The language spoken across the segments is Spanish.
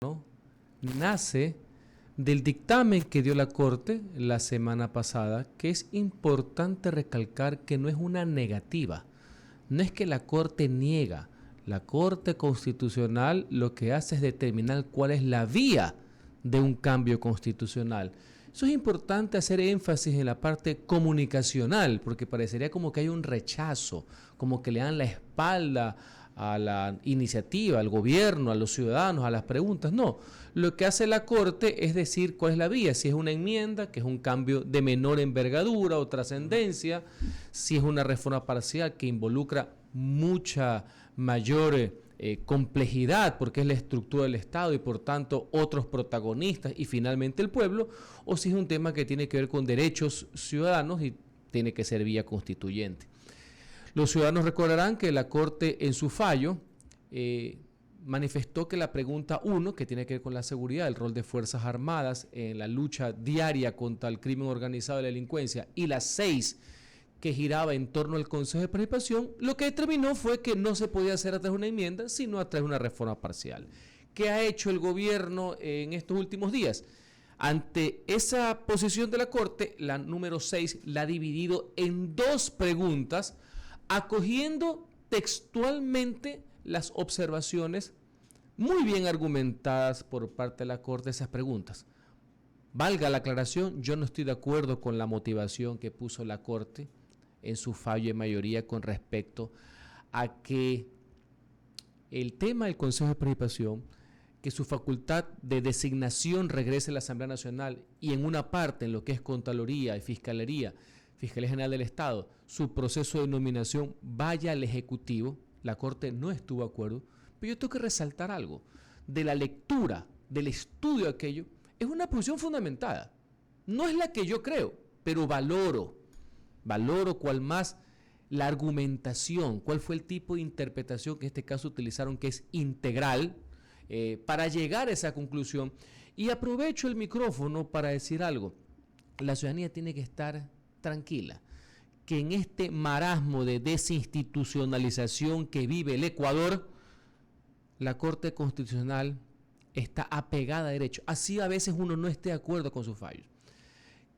¿no? Nace del dictamen que dio la Corte la semana pasada, que es importante recalcar que no es una negativa, no es que la Corte niega, la Corte Constitucional lo que hace es determinar cuál es la vía de un cambio constitucional. Eso es importante hacer énfasis en la parte comunicacional, porque parecería como que hay un rechazo, como que le dan la espalda a la iniciativa, al gobierno, a los ciudadanos, a las preguntas. No, lo que hace la Corte es decir cuál es la vía, si es una enmienda, que es un cambio de menor envergadura o trascendencia, si es una reforma parcial que involucra mucha mayor complejidad porque es la estructura del Estado y por tanto otros protagonistas y finalmente el pueblo, o si es un tema que tiene que ver con derechos ciudadanos y tiene que ser vía constituyente. Los ciudadanos recordarán que la Corte en su fallo manifestó que la pregunta 1, que tiene que ver con la seguridad, el rol de Fuerzas Armadas en la lucha diaria contra el crimen organizado y la delincuencia, y la 6, que giraba en torno al Consejo de Participación, lo que determinó fue que no se podía hacer a través de una enmienda, sino a través de una reforma parcial. ¿Qué ha hecho el gobierno en estos últimos días? Ante esa posición de la Corte, la número 6 la ha dividido en dos preguntas, acogiendo textualmente las observaciones muy bien argumentadas por parte de la Corte, esas preguntas. Valga la aclaración, yo no estoy de acuerdo con la motivación que puso la Corte en su fallo en mayoría con respecto a que el tema del Consejo de Participación, que su facultad de designación regrese a la Asamblea Nacional y en una parte en lo que es Contraloría y Fiscalía General del Estado, su proceso de nominación vaya al Ejecutivo. La Corte no estuvo de acuerdo, pero yo tengo que resaltar algo. De la lectura, del estudio de aquello, es una posición fundamentada. No es la que yo creo, pero valoro cuál más la argumentación, cuál fue el tipo de interpretación que en este caso utilizaron, que es integral, para llegar a esa conclusión. Y aprovecho el micrófono para decir algo. La ciudadanía tiene que estar tranquila, que en este marasmo de desinstitucionalización que vive el Ecuador, la Corte Constitucional está apegada a derecho. Así a veces uno no esté de acuerdo con sus fallos.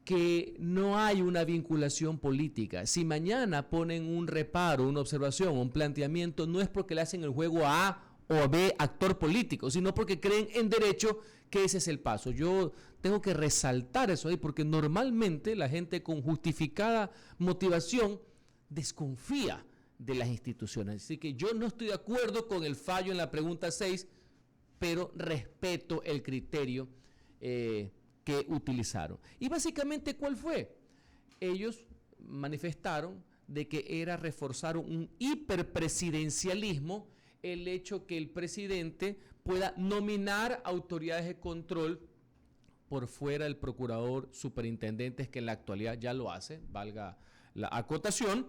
Que no hay una vinculación política. Si mañana ponen un reparo, una observación, un planteamiento, no es porque le hacen el juego a A o a B actor político, sino porque creen en derecho que ese es el paso. Yo tengo que resaltar eso ahí porque normalmente la gente con justificada motivación desconfía de las instituciones. Así que yo no estoy de acuerdo con el fallo en la pregunta 6, pero respeto el criterio que utilizaron. Y básicamente, ¿cuál fue? Ellos manifestaron de que era reforzar un hiperpresidencialismo el hecho que el presidente pueda nominar autoridades de control por fuera del procurador superintendentes, que en la actualidad ya lo hace, valga la acotación,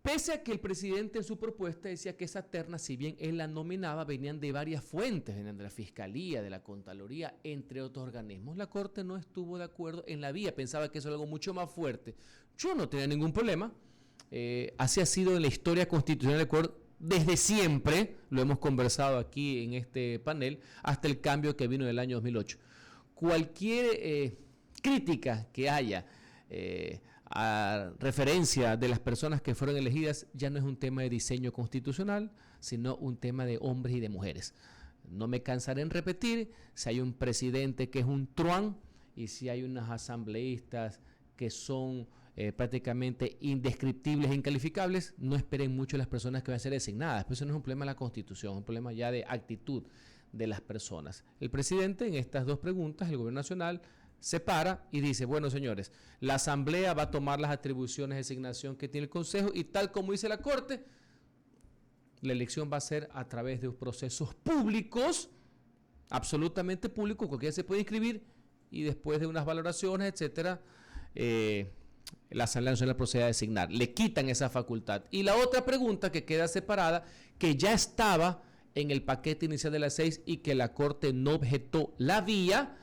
pese a que el presidente en su propuesta decía que esa terna, si bien él la nominaba, venían de varias fuentes, venían de la Fiscalía, de la Contraloría, entre otros organismos. La Corte no estuvo de acuerdo en la vía, pensaba que eso era algo mucho más fuerte. Yo no tenía ningún problema. Así ha sido en la historia constitucional del Ecuador desde siempre, lo hemos conversado aquí en este panel, hasta el cambio que vino en el año 2008. Cualquier crítica que haya a referencia de las personas que fueron elegidas ya no es un tema de diseño constitucional, sino un tema de hombres y de mujeres. No me cansaré en repetir, si hay un presidente que es un truán y si hay unas asambleístas que son prácticamente indescriptibles e incalificables, no esperen mucho las personas que van a ser designadas. Pero eso no es un problema de la Constitución, es un problema ya de actitud de las personas. El presidente en estas dos preguntas, el gobierno nacional, se para y dice, bueno señores, la asamblea va a tomar las atribuciones de designación que tiene el consejo y tal como dice la Corte, la elección va a ser a través de procesos públicos, absolutamente públicos, cualquiera se puede inscribir y después de unas valoraciones, etcétera, la Asamblea Nacional procede a designar. Le quitan esa facultad. Y la otra pregunta que queda separada, que ya estaba en el paquete inicial de las 6 y que la Corte no objetó la vía,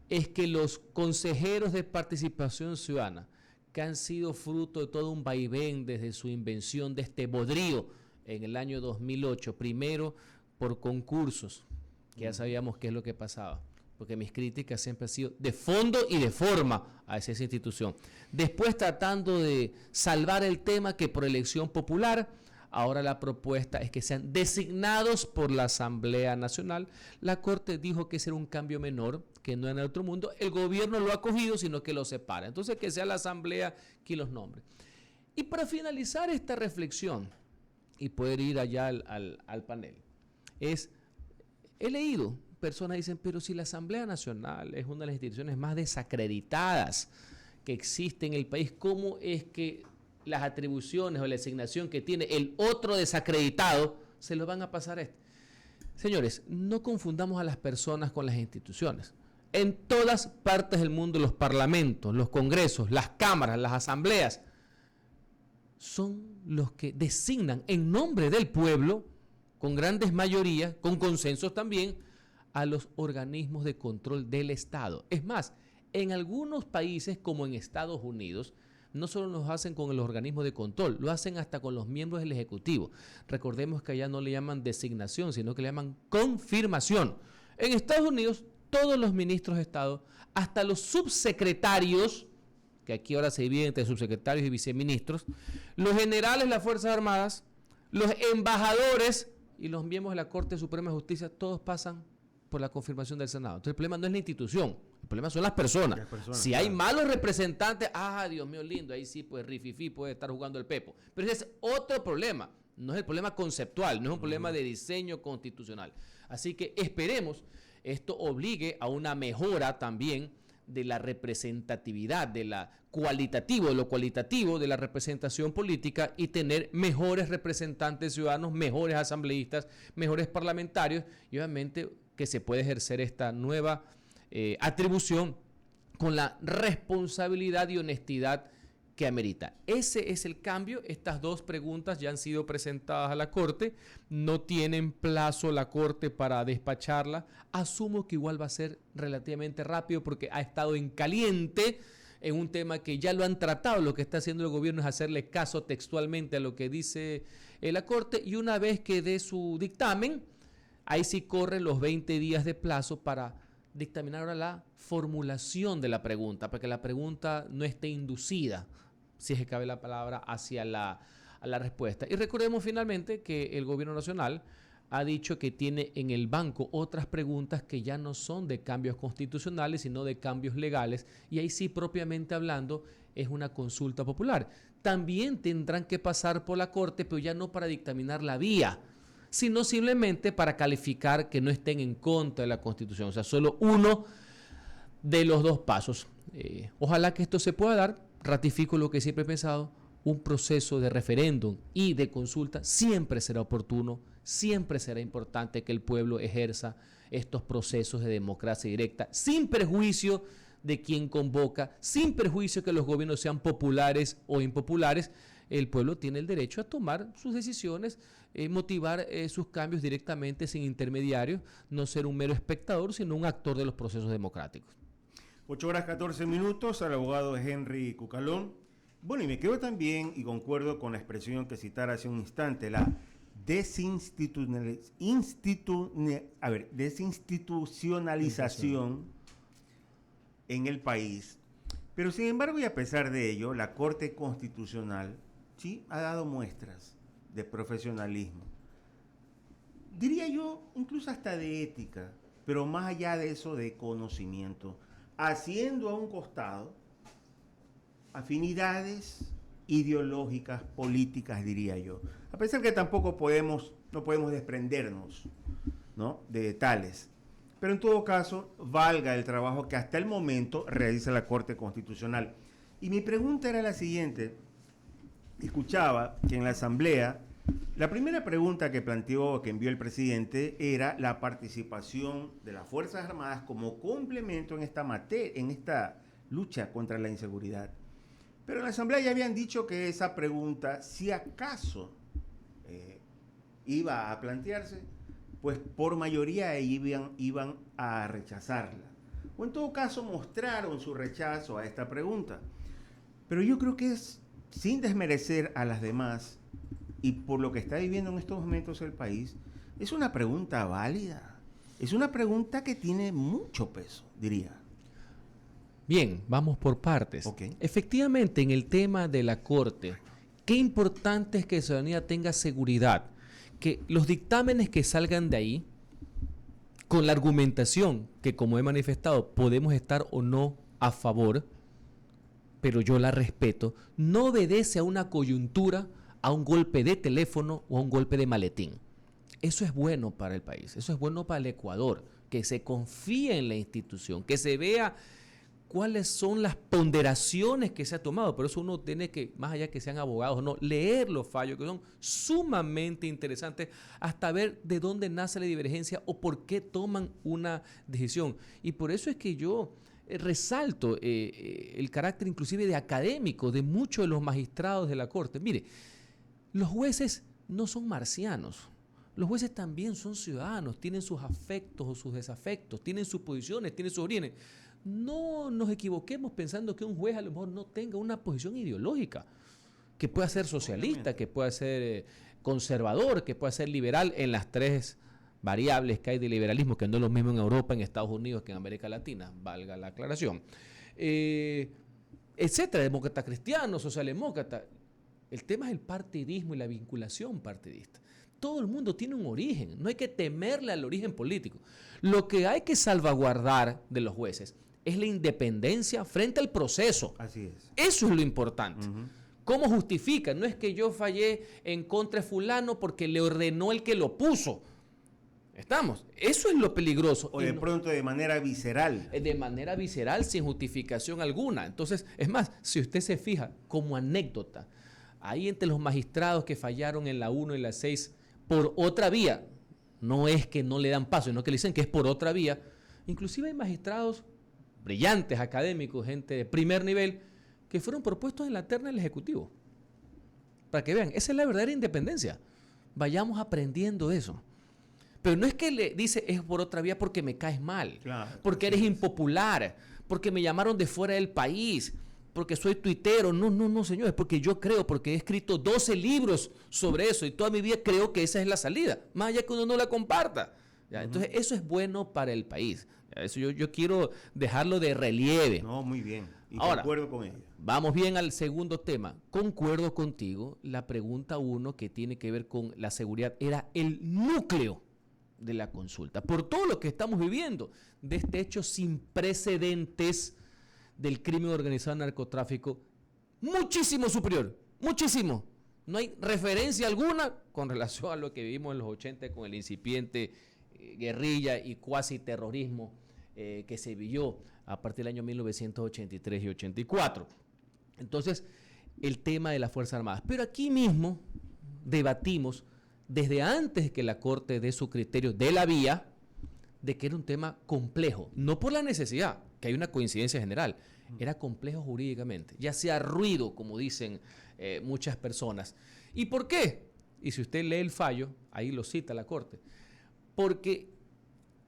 es que los consejeros de participación ciudadana, que han sido fruto de todo un vaivén desde su invención de este bodrío en el año 2008, primero por concursos, que ya sabíamos qué es lo que pasaba, porque mis críticas siempre han sido de fondo y de forma a esa institución. Después tratando de salvar el tema que por elección popular, ahora la propuesta es que sean designados por la Asamblea Nacional. La Corte dijo que ese era un cambio menor, que no era en otro mundo. El gobierno lo ha cogido, sino que lo separa. Entonces, que sea la Asamblea quien los nombre. Y para finalizar esta reflexión, y poder ir allá al panel, he leído, personas dicen, pero si la Asamblea Nacional es una de las instituciones más desacreditadas que existe en el país, ¿cómo es que las atribuciones o la asignación que tiene el otro desacreditado se lo van a pasar a este? Señores, no confundamos a las personas con las instituciones. En todas partes del mundo, los parlamentos, los congresos, las cámaras, las asambleas, son los que designan en nombre del pueblo, con grandes mayorías, con consensos también, a los organismos de control del Estado. Es más, en algunos países, como en Estados Unidos, no solo lo hacen con los organismos de control, lo hacen hasta con los miembros del Ejecutivo. Recordemos que allá no le llaman designación, sino que le llaman confirmación. En Estados Unidos, todos los ministros de Estado, hasta los subsecretarios, que aquí ahora se divide entre subsecretarios y viceministros, los generales de las Fuerzas Armadas, los embajadores y los miembros de la Corte Suprema de Justicia, todos pasan por la confirmación del Senado. Entonces el problema no es la institución, el problema son las personas. Si hay malos representantes, Dios mío lindo, ahí sí pues Rififi puede estar jugando el pepo. Pero ese es otro problema, no es el problema conceptual, no es un problema de diseño constitucional. Así que esperemos esto obligue a una mejora también de la representatividad, de lo cualitativo de la representación política y tener mejores representantes ciudadanos, mejores asambleístas, mejores parlamentarios y obviamente que se puede ejercer esta nueva atribución con la responsabilidad y honestidad que amerita. Ese es el cambio. Estas dos preguntas ya han sido presentadas a la Corte. No tienen plazo la Corte para despacharla. Asumo que igual va a ser relativamente rápido porque ha estado en caliente en un tema que ya lo han tratado. Lo que está haciendo el gobierno es hacerle caso textualmente a lo que dice la Corte y una vez que dé su dictamen, ahí sí corren los 20 días de plazo para dictaminar ahora la formulación de la pregunta, para que la pregunta no esté inducida, si es que cabe la palabra, hacia a la respuesta. Y recordemos finalmente que el gobierno nacional ha dicho que tiene en el banco otras preguntas que ya no son de cambios constitucionales, sino de cambios legales, y ahí sí, propiamente hablando, es una consulta popular. También tendrán que pasar por la Corte, pero ya no para dictaminar la vía, sino simplemente para calificar que no estén en contra de la Constitución. O sea, solo uno de los dos pasos. Ojalá que esto se pueda dar. Ratifico lo que siempre he pensado, un proceso de referéndum y de consulta siempre será oportuno, siempre será importante que el pueblo ejerza estos procesos de democracia directa, sin perjuicio de quien convoca, sin perjuicio que los gobiernos sean populares o impopulares. El pueblo tiene el derecho a tomar sus decisiones, motivar sus cambios directamente sin intermediarios, no ser un mero espectador, sino un actor de los procesos democráticos. 8:14, al abogado Henry Cucalón. Bueno, y me quedo también, y concuerdo con la expresión que citara hace un instante, la desinstitucionalización en el país. Pero sin embargo, y a pesar de ello, la Corte Constitucional sí ha dado muestras de profesionalismo. Diría yo, incluso hasta de ética, pero más allá de eso, de conocimiento, haciendo a un costado afinidades ideológicas, políticas, diría yo. A pesar que tampoco no podemos desprendernos, ¿no?, de tales. Pero en todo caso, valga el trabajo que hasta el momento realiza la Corte Constitucional. Y mi pregunta era la siguiente. Escuchaba que en la Asamblea, la primera pregunta que envió el presidente era la participación de las Fuerzas Armadas como complemento en esta lucha contra la inseguridad. Pero en la Asamblea ya habían dicho que esa pregunta, si acaso iba a plantearse, pues por mayoría iban a rechazarla. O en todo caso mostraron su rechazo a esta pregunta. Pero yo creo que es, sin desmerecer a las demás, y por lo que está viviendo en estos momentos el país, es una pregunta válida, Es una pregunta que tiene mucho peso, diría. Bien, vamos por partes. Ok. Efectivamente, en el tema de la Corte, qué importante es que la ciudadanía tenga seguridad, que los dictámenes que salgan de ahí, con la argumentación que, como he manifestado, podemos estar o no a favor, pero yo la respeto, no obedece a una coyuntura, a un golpe de teléfono o a un golpe de maletín. Eso es bueno para el país, eso es bueno para el Ecuador, que se confíe en la institución, que se vea cuáles son las ponderaciones que se ha tomado. Por eso uno tiene que, más allá que sean abogados o no, leer los fallos, que son sumamente interesantes, hasta ver de dónde nace la divergencia o por qué toman una decisión. Y por eso es que yo resalto el carácter inclusive de académico de muchos de los magistrados de la Corte. Mire, los jueces no son marcianos. Los jueces también son ciudadanos, tienen sus afectos o sus desafectos, tienen sus posiciones, tienen sus orígenes. No nos equivoquemos pensando que un juez a lo mejor no tenga una posición ideológica, que pueda ser socialista, que pueda ser conservador, que pueda ser liberal en las tres variables que hay de liberalismo, que no es lo mismo en Europa, en Estados Unidos que en América Latina, valga la aclaración. Etcétera, demócrata cristiano, socialdemócrata. El tema es el partidismo y la vinculación partidista. Todo el mundo tiene un origen, no hay que temerle al origen político. Lo que hay que salvaguardar de los jueces es la independencia frente al proceso. Así es. Eso es lo importante. ¿Cómo justifica? No es que yo fallé en contra de fulano porque le ordenó el que lo puso. ¿Estamos? Eso es lo peligroso. O de pronto de manera visceral. De manera visceral, sin justificación alguna. Entonces, es más, si usted se fija, como anécdota, ahí entre los magistrados que fallaron en la 1 y la 6 por otra vía, no es que no le dan paso, sino que le dicen que es por otra vía. Inclusive hay magistrados brillantes, académicos, gente de primer nivel, que fueron propuestos en la terna del Ejecutivo. Para que vean, esa es la verdadera independencia. Vayamos aprendiendo eso. Pero no es que le dice es por otra vía porque me caes mal, Claro, porque eres impopular, porque me llamaron de fuera del país, porque soy tuitero. No, señor, es porque yo creo, porque he escrito 12 libros sobre eso y toda mi vida creo que esa es la salida, más allá que uno no la comparta. ¿Ya? Entonces, eso es bueno para el país. Eso yo quiero dejarlo de relieve. No, muy bien. Y ahora, concuerdo con ello. Vamos bien al segundo tema. Concuerdo contigo. La pregunta 1 que tiene que ver con la seguridad era el núcleo de la consulta. Por todo lo que estamos viviendo, de este hecho sin precedentes del crimen organizado narcotráfico, muchísimo superior, muchísimo. No hay referencia alguna con relación a lo que vivimos en los 80 con el incipiente guerrilla y cuasi terrorismo que se vivió a partir del año 1983 y 84. Entonces, el tema de las Fuerzas Armadas. Pero aquí mismo debatimos desde antes que la Corte dé su criterio de la vía, de que era un tema complejo, no por la necesidad, que hay una coincidencia general, era complejo jurídicamente, ya sea ruido, como dicen muchas personas. ¿Y por qué? Y si usted lee el fallo, ahí lo cita la Corte, porque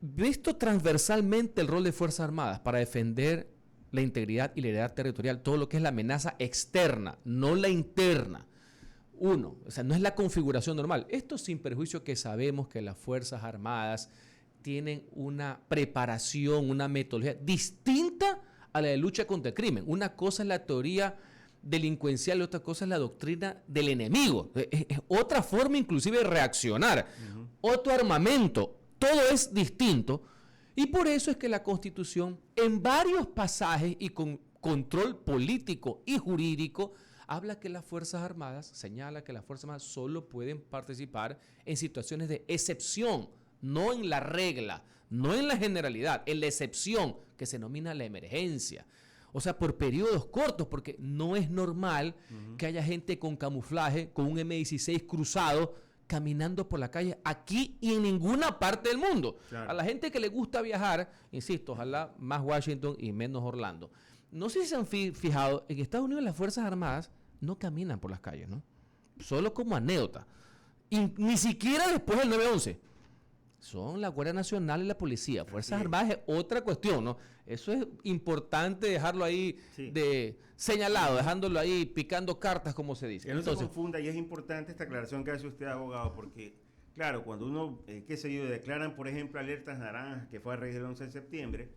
visto transversalmente el rol de Fuerzas Armadas para defender la integridad y la integridad territorial, todo lo que es la amenaza externa, no la interna. Uno, o sea, no es la configuración normal. Esto sin perjuicio que sabemos que las Fuerzas Armadas tienen una preparación, una metodología distinta a la de lucha contra el crimen. Una cosa es la teoría delincuencial y otra cosa es la doctrina del enemigo. Es otra forma inclusive de reaccionar, otro armamento. Todo es distinto y por eso es que la Constitución en varios pasajes y con control político y jurídico habla que las Fuerzas Armadas, señala que las Fuerzas Armadas solo pueden participar en situaciones de excepción, no en la regla, no en la generalidad, en la excepción que se denomina la emergencia. O sea, por periodos cortos, porque no es normal que haya gente con camuflaje, con un M16 cruzado, caminando por la calle aquí y en ninguna parte del mundo. Claro. A la gente que le gusta viajar, insisto, ojalá más Washington y menos Orlando. No sé si se han fijado, en Estados Unidos las Fuerzas Armadas no caminan por las calles, ¿no? Solo como anécdota. Y ni siquiera después del 9/11. Son la Guardia Nacional y la Policía. Fuerzas Armadas es otra cuestión, ¿no? Eso es importante dejarlo ahí de señalado, dejándolo ahí picando cartas, como se dice. Que no se confunda, y es importante esta aclaración que hace usted, abogado, porque Claro, cuando uno, qué sé yo, declaran, por ejemplo, alertas naranjas, que fue a raíz del 11 de septiembre,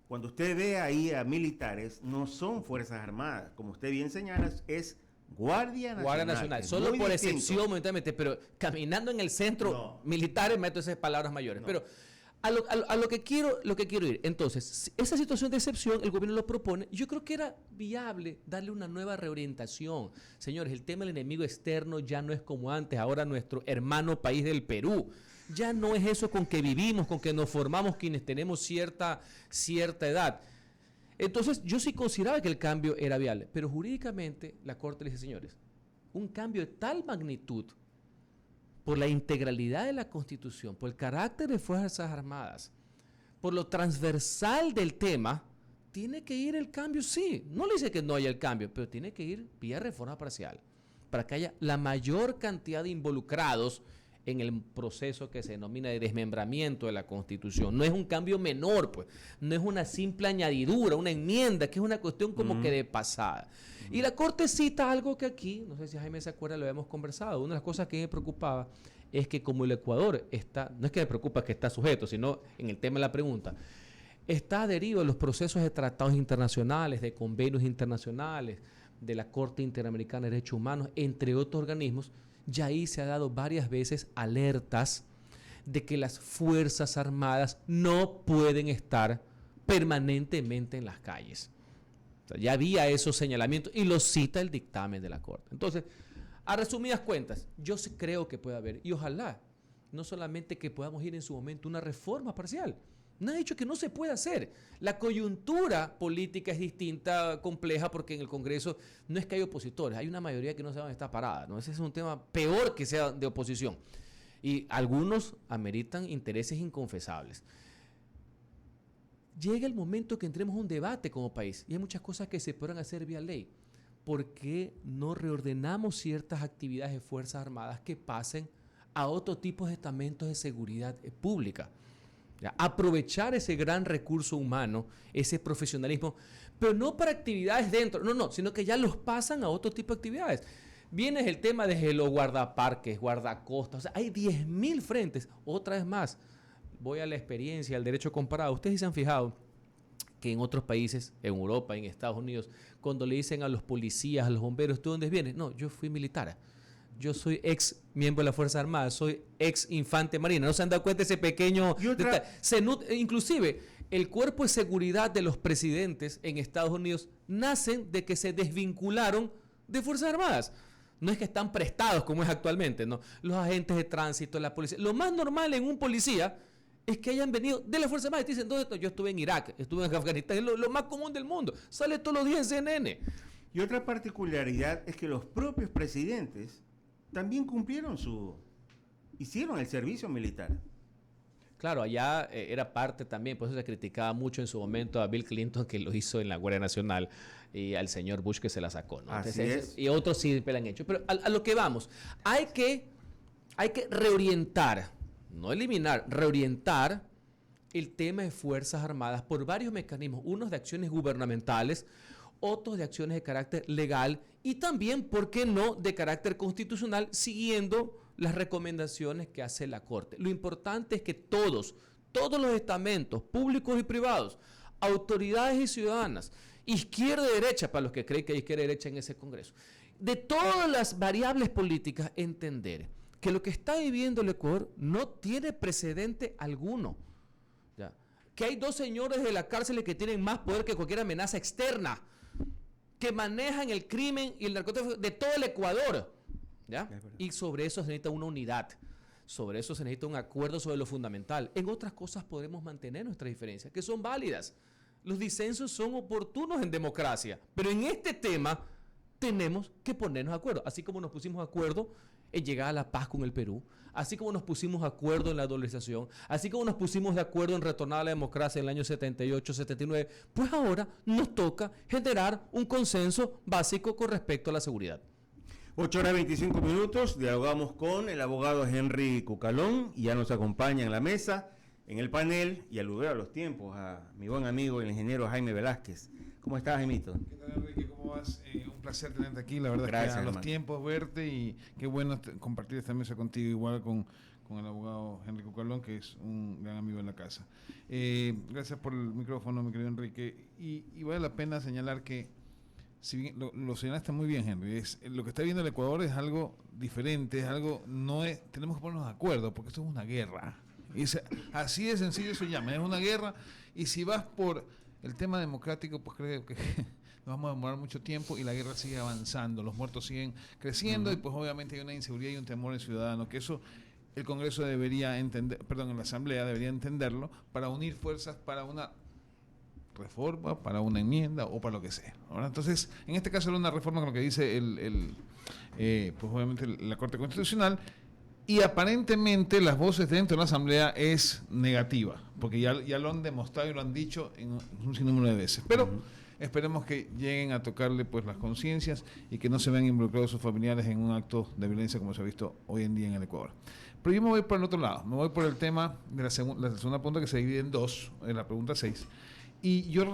cuando usted ve ahí a militares, no son Fuerzas Armadas, como usted bien señala, es Guardia Nacional. Guardia Nacional, solo por distinto. Excepción momentáneamente, pero caminando en el centro, militares, meto esas palabras mayores. No. Pero a lo que quiero ir, entonces, esa situación de excepción, el gobierno lo propone, yo creo que era viable darle una nueva reorientación. Señores, el tema del enemigo externo ya no es como antes, ahora nuestro hermano país del Perú. Ya no es eso con que vivimos, con que nos formamos quienes tenemos cierta edad. Entonces, yo sí consideraba que el cambio era viable, pero jurídicamente la Corte le dice, señores, un cambio de tal magnitud, por la integralidad de la Constitución, por el carácter de Fuerzas Armadas, por lo transversal del tema, tiene que ir el cambio, sí. No le dice que no haya el cambio, pero tiene que ir vía reforma parcial, para que haya la mayor cantidad de involucrados en el proceso que se denomina de desmembramiento de la Constitución. No es un cambio menor, pues. No es una simple añadidura, una enmienda, que es una cuestión como que de pasada. Y la Corte cita algo que aquí, no sé si Jaime se acuerda, lo habíamos conversado. Una de las cosas que me preocupaba es que como el Ecuador está, no es que me preocupa que está sujeto, sino en el tema de la pregunta, está adherido a los procesos de tratados internacionales, de convenios internacionales, de la Corte Interamericana de Derechos Humanos, entre otros organismos. Ya ahí se ha dado varias veces alertas de que las Fuerzas Armadas no pueden estar permanentemente en las calles. O sea, ya había esos señalamientos y los cita el dictamen de la Corte. Entonces, a resumidas cuentas, yo sí creo que puede haber, y ojalá, no solamente que podamos ir en su momento una reforma parcial. No ha dicho que no se puede hacer. La coyuntura política es distinta, compleja, porque en el Congreso no es que hay opositores, hay una mayoría que no sabe dónde está parada, ¿no? Ese es un tema peor que sea de oposición. Y algunos ameritan intereses inconfesables. Llega el momento que entremos a un debate como país, y hay muchas cosas que se podrán hacer vía ley. ¿Por qué no reordenamos ciertas actividades de Fuerzas Armadas que pasen a otro tipo de estamentos de seguridad pública? Aprovechar ese gran recurso humano, ese profesionalismo, pero no para actividades dentro, no, sino que ya los pasan a otro tipo de actividades. Viene el tema de los guardaparques, guardacostas, o sea, hay 10.000 frentes. Otra vez más, voy a la experiencia, al derecho comparado. Ustedes se han fijado que en otros países, en Europa, en Estados Unidos, cuando le dicen a los policías, a los bomberos, ¿tú dónde vienes? No, yo fui militar. Yo soy ex miembro de la Fuerza Armada, soy ex infante marina. ¿No se han dado cuenta de ese pequeño detalle? Inclusive, el cuerpo de seguridad de los presidentes en Estados Unidos nacen de que se desvincularon de Fuerzas Armadas. No es que están prestados como es actualmente, ¿no? Los agentes de tránsito, la policía. Lo más normal en un policía es que hayan venido de la Fuerza Armada y te dicen, ¿dónde estoy? Yo estuve en Irak, estuve en Afganistán. Es lo más común del mundo. Sale todos los días en CNN. Y otra particularidad es que los propios presidentes también hicieron el servicio militar. Claro, allá era parte también, por eso se criticaba mucho en su momento a Bill Clinton, que lo hizo en la Guardia Nacional, y al señor Bush, que se la sacó, ¿no? Así es. Y otros sí lo han hecho. Pero a lo que vamos, hay que reorientar, no eliminar, reorientar el tema de Fuerzas Armadas por varios mecanismos, unos de acciones gubernamentales, otros de acciones de carácter legal y también, ¿por qué no?, de carácter constitucional, siguiendo las recomendaciones que hace la Corte. Lo importante es que todos los estamentos, públicos y privados, autoridades y ciudadanas, izquierda y derecha, para los que creen que hay izquierda y derecha en ese Congreso, de todas las variables políticas, entender que lo que está viviendo el Ecuador no tiene precedente alguno. ¿Ya? Que hay 2 señores de la cárcel que tienen más poder que cualquier amenaza externa, que manejan el crimen y el narcotráfico de todo el Ecuador, ¿ya? Y sobre eso se necesita una unidad, sobre eso se necesita un acuerdo sobre lo fundamental. En otras cosas podemos mantener nuestras diferencias, que son válidas. Los disensos son oportunos en democracia, pero en este tema tenemos que ponernos de acuerdo, así como nos pusimos de acuerdo en llegar a la paz con el Perú, así como nos pusimos de acuerdo en la dolarización, así como nos pusimos de acuerdo en retornar a la democracia en el año 78, 79, pues ahora nos toca generar un consenso básico con respecto a la seguridad. 8:25, dialogamos con el abogado Henry Cucalón y ya nos acompaña en la mesa, en el panel, y al lugar a los tiempos, a mi buen amigo el ingeniero Jaime Velázquez. ¿Cómo estás, Jaimito? ¿Qué tal, Enrique? ¿Cómo vas? Un placer tenerte aquí, la verdad. Gracias, es que a los hermano. tiempos verte y qué bueno compartir esta mesa contigo, igual con con el abogado Henry Cucalón, que es un gran amigo de la casa. Gracias por el micrófono, mi querido Enrique. Y vale la pena señalar que, si bien lo señalaste muy bien, Henry, lo que está viendo el Ecuador es algo diferente, tenemos que ponernos de acuerdo, porque esto es una guerra. Así de sencillo se llama, es una guerra, y si vas por el tema democrático, pues creo que nos vamos a demorar mucho tiempo y la guerra sigue avanzando, los muertos siguen creciendo y pues obviamente hay una inseguridad y un temor en el ciudadano, que eso el Congreso debería entender, en la Asamblea debería entenderlo, para unir fuerzas para una reforma, para una enmienda o para lo que sea. ¿Verdad? Entonces, en este caso era una reforma con lo que dice pues obviamente la Corte Constitucional, y aparentemente las voces dentro de la Asamblea es negativa, porque ya lo han demostrado y lo han dicho en un sinnúmero de veces. Pero esperemos que lleguen a tocarle pues las conciencias y que no se vean involucrados sus familiares en un acto de violencia como se ha visto hoy en día en el Ecuador. Pero yo me voy por el otro lado, me voy por el tema de la segunda pregunta, que se divide en dos, en la pregunta 6. Y yo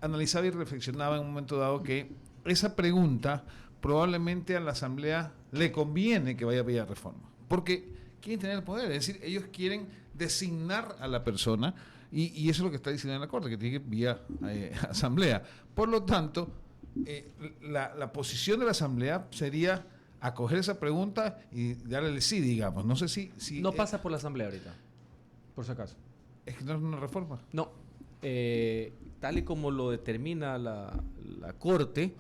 analizaba y reflexionaba en un momento dado que esa pregunta probablemente a la Asamblea le conviene que vaya a pedir reforma, porque quieren tener el poder, es decir, ellos quieren designar a la persona, y eso es lo que está diciendo en la Corte, que tiene que ir vía Asamblea. Por lo tanto, la posición de la Asamblea sería acoger esa pregunta y darle el sí, digamos. No sé si no pasa por la Asamblea ahorita, por si acaso. Es que no es una reforma. No. Tal y como lo determina la Corte,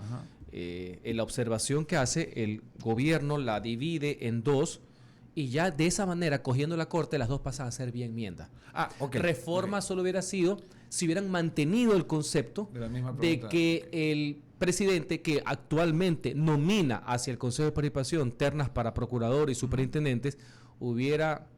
en la observación que hace, el gobierno la divide en dos, y ya de esa manera, cogiendo la Corte, las dos pasan a ser vía enmienda. Okay. Reforma solo hubiera sido si hubieran mantenido el concepto de que el presidente, que actualmente nomina hacia el Consejo de Participación ternas para procurador y superintendentes, hubiera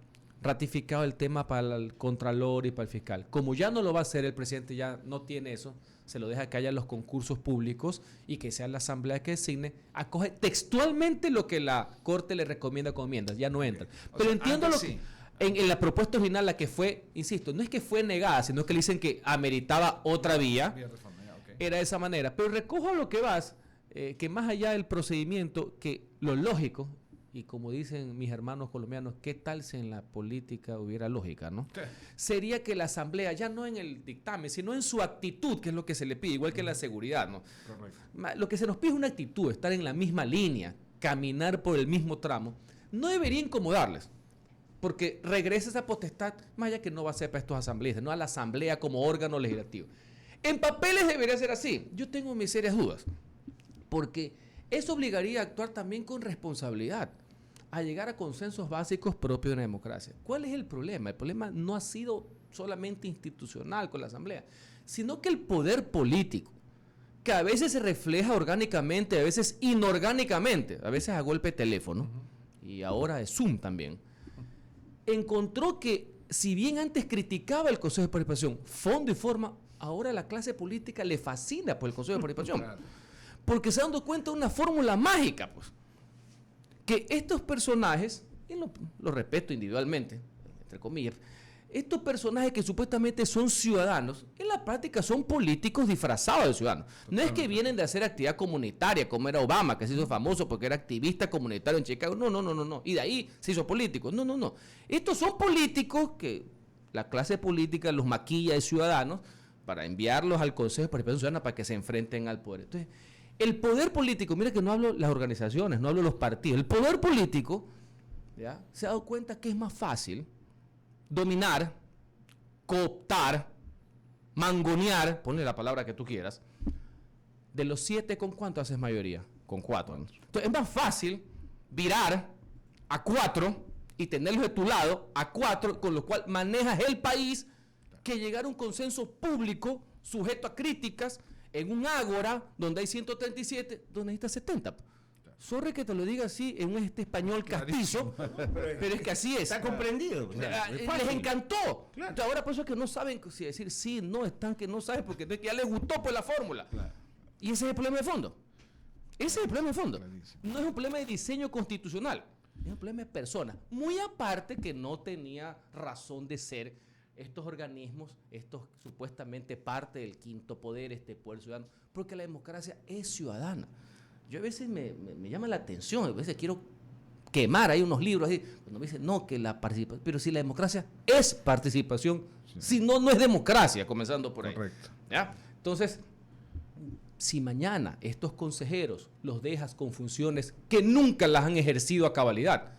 ratificado el tema para el contralor y para el fiscal. Como ya no lo va a hacer, el presidente ya no tiene eso, se lo deja que haya los concursos públicos y que sea la Asamblea que designe, acoge textualmente lo que la Corte le recomienda como enmiendas, ya no entra. Pero entiendo lo que... En la propuesta original, la que fue, insisto, no es que fue negada, sino que le dicen que ameritaba otra vía, era de esa manera. Pero recojo a lo que vas, que más allá del procedimiento, que lo lógico, y como dicen mis hermanos colombianos, ¿qué tal si en la política hubiera lógica, no? Sí. Sería que la Asamblea, ya no en el dictamen, sino en su actitud, que es lo que se le pide, igual que en la seguridad, ¿no? Correcto. Lo que se nos pide es una actitud, estar en la misma línea, caminar por el mismo tramo. No debería incomodarles, porque regresa esa potestad, más allá que no va a ser para estos asambleístas, no a la Asamblea como órgano legislativo. En papeles debería ser así. Yo tengo mis serias dudas, porque eso obligaría a actuar también con responsabilidad, a llegar a consensos básicos propios de una democracia. ¿Cuál es el problema? El problema no ha sido solamente institucional con la Asamblea, sino que el poder político, que a veces se refleja orgánicamente, a veces inorgánicamente, a veces a golpe de teléfono, y ahora de Zoom también, encontró que, si bien antes criticaba el Consejo de Participación, fondo y forma, ahora la clase política le fascina por el Consejo de Participación. Claro. Porque se han dado cuenta de una fórmula mágica, pues, que estos personajes, y lo respeto individualmente, entre comillas, estos personajes que supuestamente son ciudadanos, en la práctica son políticos disfrazados de ciudadanos. No es que vienen de hacer actividad comunitaria, como era Obama, que se hizo famoso porque era activista comunitario en Chicago. No. Y de ahí se hizo político. No. Estos son políticos que la clase política los maquilla de ciudadanos para enviarlos al Consejo de Participación Ciudadana para que se enfrenten al poder. Entonces, el poder político, mira que no hablo de las organizaciones, no hablo de los partidos, el poder político, ¿ya?, se ha dado cuenta que es más fácil dominar, cooptar, mangonear, ponle la palabra que tú quieras, de los 7, ¿con cuánto haces mayoría? Con 4. Entonces es más fácil virar a 4 y tenerlos de tu lado a 4, con lo cual manejas el país, que llegar a un consenso público sujeto a críticas en un ágora donde hay 137, donde necesitas 70. Sorry que te lo diga así en un español castizo, pero es que así es. Está comprendido. Les encantó. Claro. Entonces, ahora por eso es que no saben si decir sí, no, están que no saben, porque ya les gustó pues la fórmula. Claro. Y ese es el problema de fondo. Ese es el problema de fondo. No es un problema de diseño constitucional, es un problema de personas. Muy aparte que no tenía razón de ser estos organismos, estos supuestamente parte del quinto poder, este poder ciudadano, porque la democracia es ciudadana. Yo a veces me llama la atención, a veces quiero quemar ahí unos libros. Así, cuando me dicen, no, que la participación, pero si la democracia es participación, si no, no es democracia, comenzando por ahí. Correcto. ¿Ya? Entonces, si mañana estos consejeros los dejas con funciones que nunca las han ejercido a cabalidad,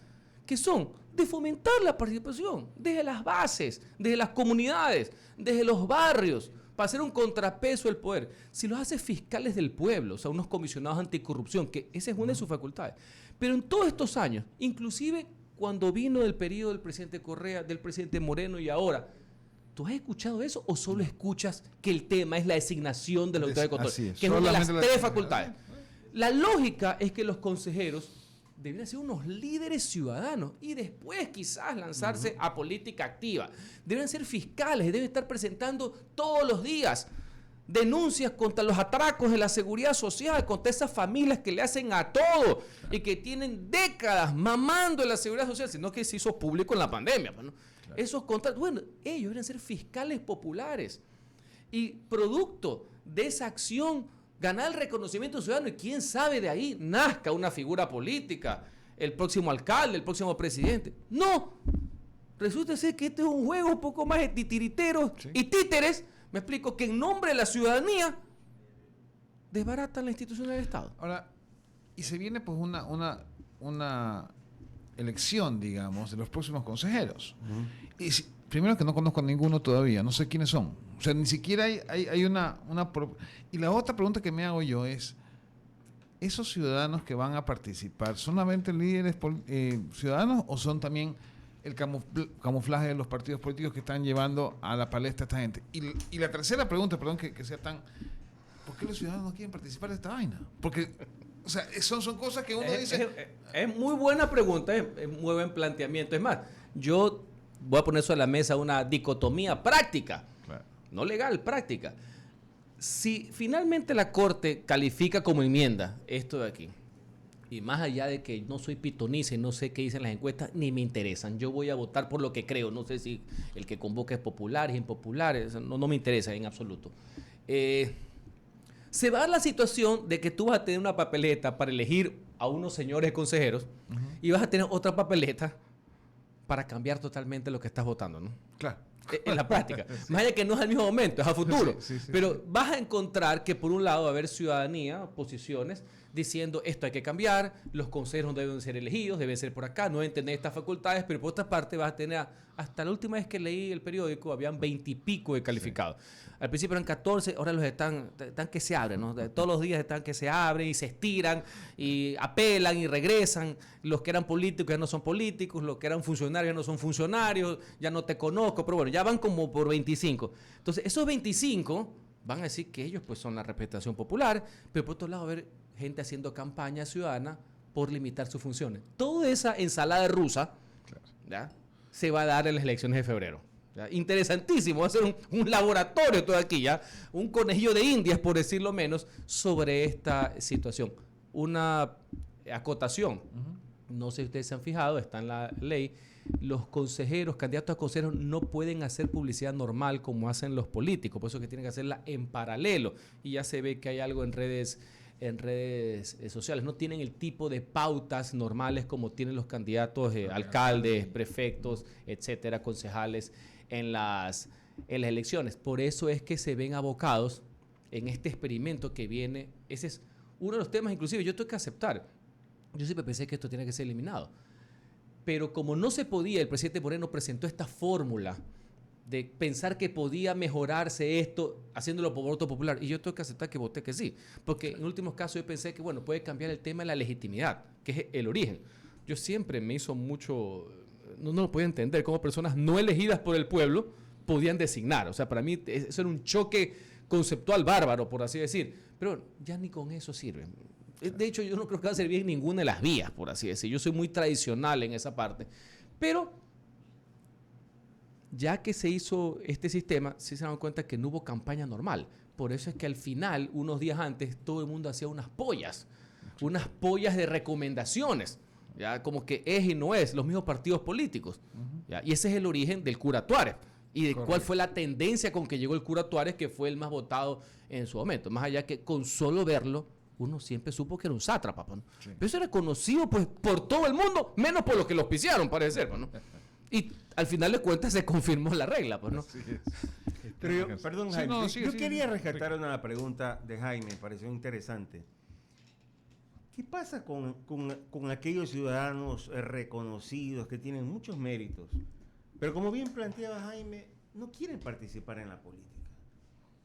que son de fomentar la participación desde las bases, desde las comunidades, desde los barrios, para hacer un contrapeso al poder. Si los haces fiscales del pueblo, o sea, unos comisionados anticorrupción, que esa es una de sus facultades. Pero en todos estos años, inclusive cuando vino el periodo del presidente Correa, del presidente Moreno y ahora, ¿tú has escuchado eso o solo escuchas que el tema es la designación de la autoridad de control? Así es. Que es una de las Solamente tres facultades. La lógica es que los consejeros deberían ser unos líderes ciudadanos y después quizás lanzarse a política activa. Deben ser fiscales, deben estar presentando todos los días denuncias contra los atracos de la seguridad social, contra esas familias que le hacen a todo y que tienen décadas mamando en la seguridad social, sino que se hizo público en la pandemia. ¿No? Esos contratos, bueno, ellos deberían ser fiscales populares y producto de esa acción ganar el reconocimiento ciudadano y quién sabe de ahí nazca una figura política, el próximo alcalde, el próximo presidente. No, resulta ser que este es un juego un poco más de titiriteros y títeres, me explico, que en nombre de la ciudadanía desbaratan la institución del Estado. Ahora, y se viene pues una elección, digamos, de los próximos consejeros. Y primero que no conozco a ninguno todavía, no sé quiénes son. O sea, ni siquiera hay una... Y la otra pregunta que me hago yo es, ¿esos ciudadanos que van a participar, solamente líderes ciudadanos o son también el camuflaje de los partidos políticos que están llevando a la palestra a esta gente? Y la tercera pregunta, perdón que sea tan... ¿Por qué los ciudadanos no quieren participar de esta vaina? Porque, o sea, son cosas que uno dice... Es muy buena pregunta, es muy buen planteamiento. Es más, yo voy a poner sobre la mesa una dicotomía práctica. Claro. No legal, práctica. Si finalmente la Corte califica como enmienda esto de aquí, y más allá de que no soy pitoniza y no sé qué dicen las encuestas, ni me interesan. Yo voy a votar por lo que creo. No sé si el que convoca es popular, es impopular. No me interesa en absoluto. Se va a dar la situación de que tú vas a tener una papeleta para elegir a unos señores consejeros y vas a tener otra papeleta para cambiar totalmente lo que estás votando, ¿no? Claro. En la práctica. Sí. Más allá que no es al mismo momento, es a futuro. Sí. Pero vas a encontrar que por un lado va a haber ciudadanía, posiciones, diciendo esto hay que cambiar, los consejeros no deben ser elegidos, deben ser por acá, no deben tener estas facultades, pero por otra parte vas a tener, hasta la última vez que leí el periódico, habían 20 y pico de calificados. Sí. Al principio eran 14, ahora los están que se abren, ¿no? Todos los días están que se abren y se estiran y apelan y regresan. Los que eran políticos ya no son políticos, los que eran funcionarios ya no son funcionarios, ya no te conozco, pero bueno, ya van como por 25. Entonces, esos 25 van a decir que ellos pues son la representación popular, pero por otro lado va a haber gente haciendo campaña ciudadana por limitar sus funciones. Toda esa ensalada rusa, claro, ¿ya?, se va a dar en las elecciones de febrero. ¿Ya? Interesantísimo, va a ser un laboratorio todo aquí, ¿ya? Un conejillo de indias, por decirlo menos, sobre esta situación. Una acotación, no sé si ustedes se han fijado, está en la ley, los consejeros, candidatos a consejeros no pueden hacer publicidad normal como hacen los políticos, por eso que tienen que hacerla en paralelo, y ya se ve que hay algo en redes sociales, no tienen el tipo de pautas normales como tienen los candidatos, alcaldes, prefectos, etcétera, concejales en las elecciones. Por eso es que se ven abocados en este experimento que viene. Ese es uno de los temas, inclusive yo tengo que aceptar, yo siempre pensé que esto tiene que ser eliminado, pero como no se podía, el presidente Moreno presentó esta fórmula de pensar que podía mejorarse esto haciéndolo por voto popular, y yo tengo que aceptar que voté que sí, porque en últimos casos yo pensé que, bueno, puede cambiar el tema de la legitimidad, que es el origen. Yo siempre me hizo mucho, no lo podía entender, cómo personas no elegidas por el pueblo podían designar. O sea, para mí eso era un choque conceptual bárbaro, por así decir, pero ya ni con eso sirve. De hecho, yo no creo que va a servir en ninguna de las vías, por así decir. Yo soy muy tradicional en esa parte, pero ya que se hizo este sistema, sí se dan cuenta que no hubo campaña normal. Por eso es que al final, unos días antes, todo el mundo hacía unas pollas de recomendaciones, ¿ya? Como que es y no es, los mismos partidos políticos. ¿Ya? Y ese es el origen del cura Tuárez. Y de cuál fue la tendencia con que llegó el cura Tuárez, que fue el más votado en su momento. Más allá que con solo verlo, uno siempre supo que era un sátrapa, ¿no? Sí. Pero eso era conocido pues, por todo el mundo, menos por los que lo auspiciaron, parece ser, ¿no? Y al final de cuentas se confirmó la regla, pues, ¿no? Así es. Pero yo, perdón, Sí, Jaime, no, sigue, yo sigue, quería sigue. rescatar una pregunta de Jaime, me pareció interesante. ¿Qué pasa con aquellos ciudadanos reconocidos que tienen muchos méritos, pero como bien planteaba Jaime, no quieren participar en la política?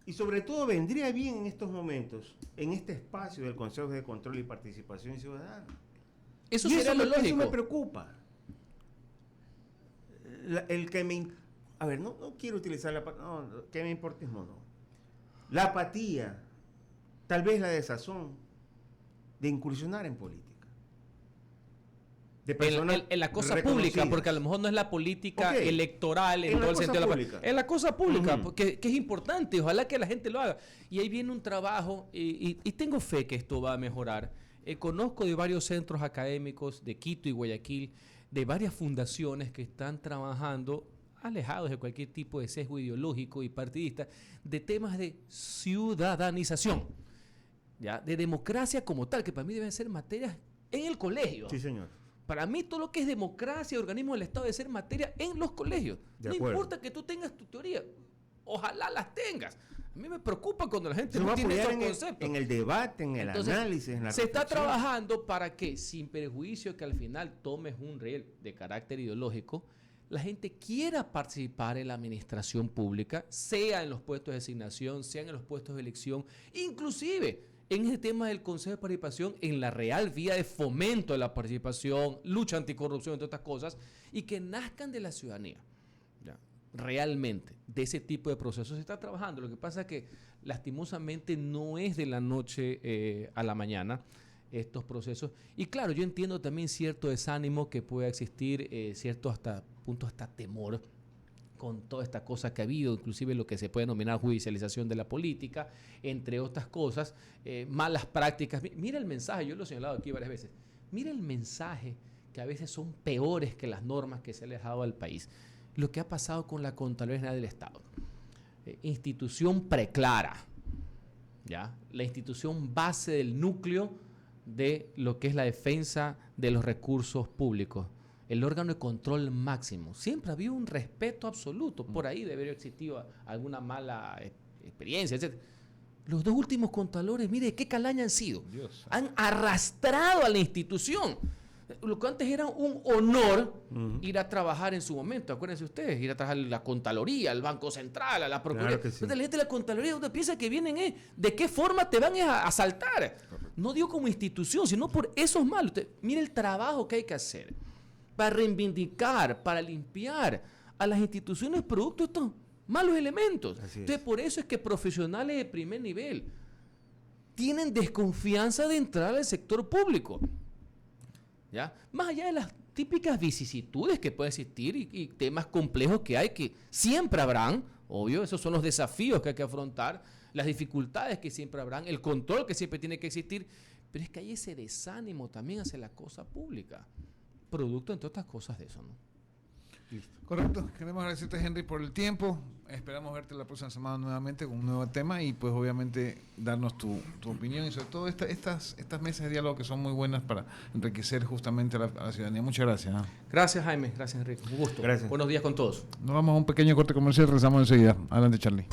Y sobre todo vendría bien en estos momentos, en este espacio del Consejo de Control y Participación Ciudadana. Eso Y sería lo eso lógico. me preocupa. El que me... A ver, no quiero utilizar la... No, que me importismo, no. La apatía, tal vez la desazón de incursionar en política. De personas En la cosa reconocidas. pública, porque a lo mejor no es la política Ok. electoral en En todo la el cosa sentido de la pública. En la cosa pública, Ujú. porque, que es importante, ojalá que la gente lo haga. Y ahí viene un trabajo, y tengo fe que esto va a mejorar. Conozco de varios centros académicos de Quito y Guayaquil, de varias fundaciones que están trabajando alejados de cualquier tipo de sesgo ideológico y partidista, de temas de ciudadanización, ¿ya? De democracia como tal, que para mí deben ser materias en el colegio. Sí, señor. Para mí todo lo que es democracia y organismo del Estado debe ser materia en los colegios. De No acuerdo. importa que tú tengas tu teoría, ojalá las tengas. A mí me preocupa cuando la gente Se va no a tiene apoyar esos en conceptos. el debate, en el Entonces, análisis, en la se está reflexión. trabajando para que, sin perjuicio que al final tomes un riel de carácter ideológico, la gente quiera participar en la administración pública, sea en los puestos de asignación, sea en los puestos de elección, inclusive en ese tema del Consejo de Participación, en la real vía de fomento de la participación, lucha anticorrupción, entre otras cosas, y que nazcan de la ciudadanía. ¿Ya? Realmente, de ese tipo de procesos se está trabajando. Lo que pasa es que lastimosamente no es de la noche a la mañana estos procesos. Y claro, yo entiendo también cierto desánimo que pueda existir, cierto hasta punto hasta temor con toda esta cosa que ha habido, inclusive lo que se puede denominar judicialización de la política, entre otras cosas, malas prácticas. Mira el mensaje, yo lo he señalado aquí varias veces, mira el mensaje que a veces son peores que las normas que se le ha dado al país. Lo que ha pasado con la Contraloría General del Estado. Institución preclara, ¿ya? La institución base del núcleo de lo que es la defensa de los recursos públicos. El órgano de control máximo. Siempre había un respeto absoluto. Por ahí debería haber existido alguna mala experiencia, etc. Los dos últimos contralores, mire, qué calaña han sido. Dios. Han arrastrado a la institución. Lo que antes era un honor ir a trabajar en su momento. Acuérdense ustedes, ir a trabajar en la Contraloría, al Banco Central, a la Procuraduría. Claro que sí. Entonces, la gente de la Contraloría, ¿dónde piensa que vienen? ¿De qué forma te van a asaltar? No digo como institución, sino por esos malos. Mire el trabajo que hay que hacer para reivindicar, para limpiar a las instituciones producto de estos malos elementos. Así es. Entonces, por eso es que profesionales de primer nivel tienen desconfianza de entrar al sector público. ¿Ya? Más allá de las típicas vicisitudes que pueden existir y temas complejos que hay, que siempre habrán, obvio, esos son los desafíos que hay que afrontar, las dificultades que siempre habrán, el control que siempre tiene que existir, pero es que hay ese desánimo también hacia la cosa pública, producto, entre otras cosas, de eso, ¿no? Correcto. Queremos agradecerte, Henry, por el tiempo. Esperamos verte la próxima semana nuevamente con un nuevo tema y pues obviamente darnos tu opinión y sobre todo estas mesas de diálogo que son muy buenas para enriquecer justamente a la ciudadanía. Muchas gracias. Gracias, Jaime. Gracias, Enrique. Un gusto. Gracias. Buenos días con todos. Nos vamos a un pequeño corte comercial, regresamos enseguida. Adelante, Charlie.